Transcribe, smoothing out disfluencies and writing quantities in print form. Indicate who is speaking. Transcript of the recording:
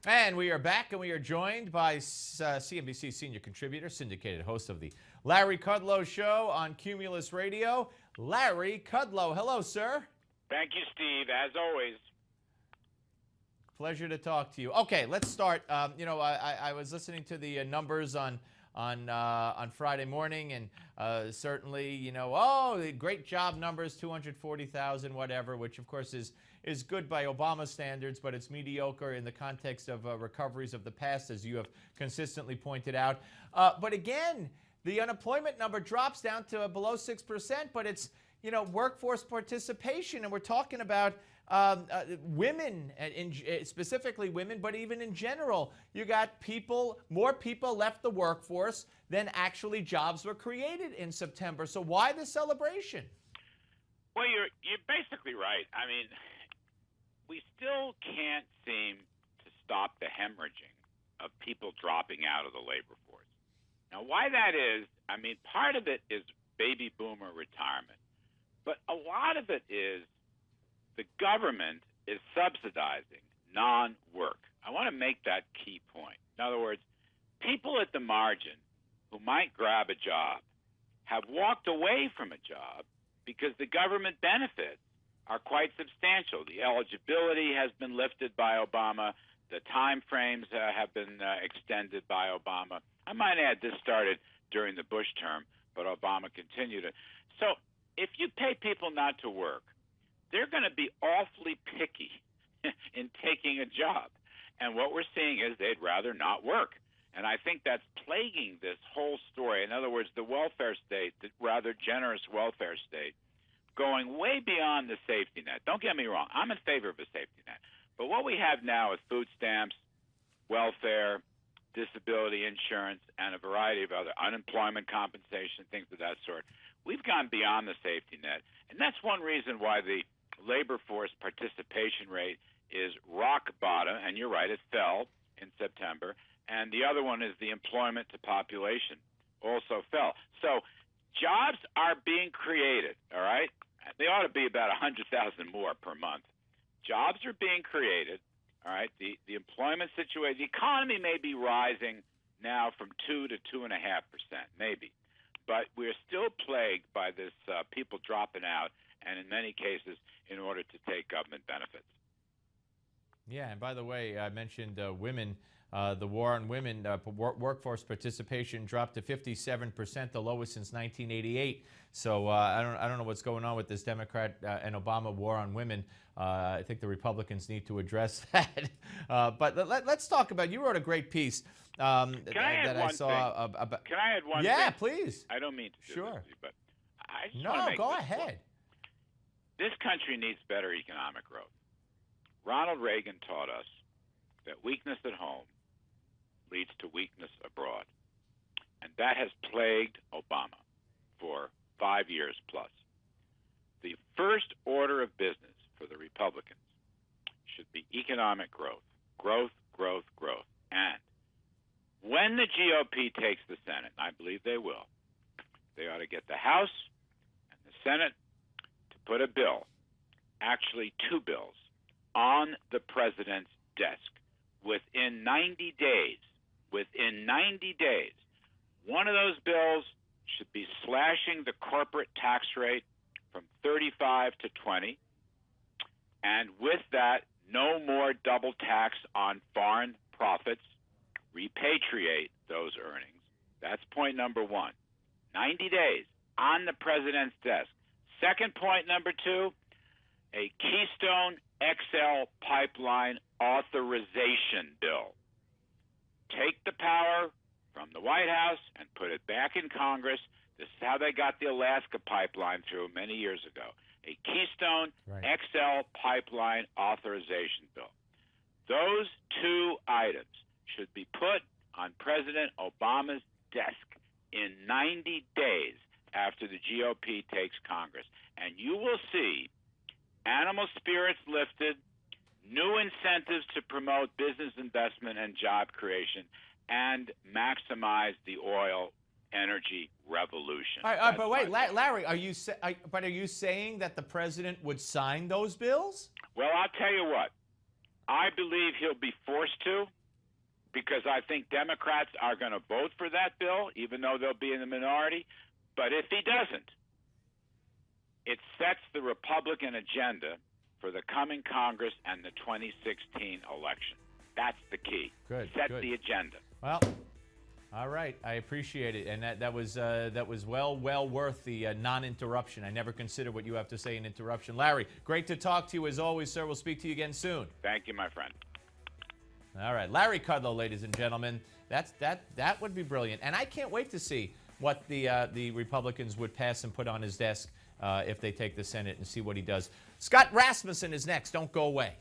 Speaker 1: And we are back, and we are joined by CNBC senior contributor, syndicated host of the Larry Kudlow Show on Cumulus Radio, Larry Kudlow. Hello, sir.
Speaker 2: Thank you, Steve. As always.
Speaker 1: Pleasure to talk to you. Okay, let's start. I was listening to the numbers on Friday morning, and certainly, the great job numbers, 240,000, whatever, which of course is good by Obama standards, but it's mediocre in the context of recoveries of the past, as you have consistently pointed out. But again, the unemployment number drops down to below 6%, but it's, workforce participation, and we're talking about women, specifically women, but even in general, you got more people left the workforce than actually jobs were created in September. So why the celebration?
Speaker 2: Well, you're basically right. I mean, we still can't seem to stop the hemorrhaging of people dropping out of the labor force. Now, why that is, part of it is baby boomer retirement, but a lot of it is the government is subsidizing non-work. I want to make that key point. In other words, people at the margin who might grab a job have walked away from a job because the government benefits are quite substantial. The eligibility has been lifted by Obama. The time frames have been extended by Obama. I might add this started during the Bush term, but Obama continued it. So if you pay people not to work, they're going to be awfully picky in taking a job. And what we're seeing is they'd rather not work. And I think that's plaguing this whole story. In other words, the welfare state, the rather generous welfare state, going way beyond the safety net. Don't get me wrong. I'm in favor of a safety net. But what we have now is food stamps, welfare, disability insurance, and a variety of other unemployment compensation, things of that sort. We've gone beyond the safety net. And that's one reason why the labor force participation rate is rock bottom, and you're right, it fell in September. And the other one is the employment to population also fell. So jobs are being created, all right? They ought to be about 100,000 more per month. Jobs are being created, all right? The employment situation, the economy may be rising now from 2 to 2.5%, maybe. But we're still plagued by this people dropping out, and in many cases, in order to take government benefits.
Speaker 1: Yeah, and by the way, I mentioned women. The war on women, workforce participation dropped to 57%, the lowest since 1988. So I don't know what's going on with this Democrat and Obama war on women. I think the Republicans need to address that. But let's talk about. You wrote a great piece
Speaker 2: Can I add one thing? Can I add one thing?
Speaker 1: Yeah, please.
Speaker 2: I don't mean to do
Speaker 1: Sure.
Speaker 2: this, but I just want to make
Speaker 1: go
Speaker 2: this
Speaker 1: ahead.
Speaker 2: point. This country needs better economic growth. Ronald Reagan taught us that weakness at home leads to weakness abroad. And that has plagued Obama for 5 years plus. The first order of business for the Republicans should be economic growth. Growth, growth, growth. And when the GOP takes the Senate, and I believe they will, they ought to get the House and the Senate to put a bill, actually two bills, on the president's desk within 90 days. Within 90 days, one of those bills should be slashing the corporate tax rate from 35 to 20, and with that, no more double tax on foreign profits, repatriate those earnings. That's point number one. 90 days on the president's desk. Second point, number two, a Keystone XL pipeline authorization bill. Take the power from the White House and put it back in Congress. This is how they got the Alaska pipeline through many years ago. A Keystone XL pipeline authorization bill. Those two items should be put on President Obama's desk in 90 days after the GOP takes Congress. And you will see animal spirits lifted, new incentives to promote business investment and job creation, and maximize the oil energy revolution.
Speaker 1: All right, but wait, Larry, are you saying that the president would sign those bills?
Speaker 2: Well, I'll tell you what. I believe he'll be forced to, because I think Democrats are going to vote for that bill, even though they'll be in the minority. But if he doesn't, it sets the Republican agenda for the coming Congress and the 2016 election. That's the key.
Speaker 1: Good.
Speaker 2: Set the agenda.
Speaker 1: Well, all right. I appreciate it, and that was well worth the non-interruption. I never consider what you have to say an interruption. Larry, great to talk to you as always, sir. We'll speak to you again soon.
Speaker 2: Thank you, my friend.
Speaker 1: All right, Larry Kudlow, ladies and gentlemen. That would be brilliant, and I can't wait to see what the Republicans would pass and put on his desk if they take the Senate and see what he does. Scott Rasmussen is next. Don't go away.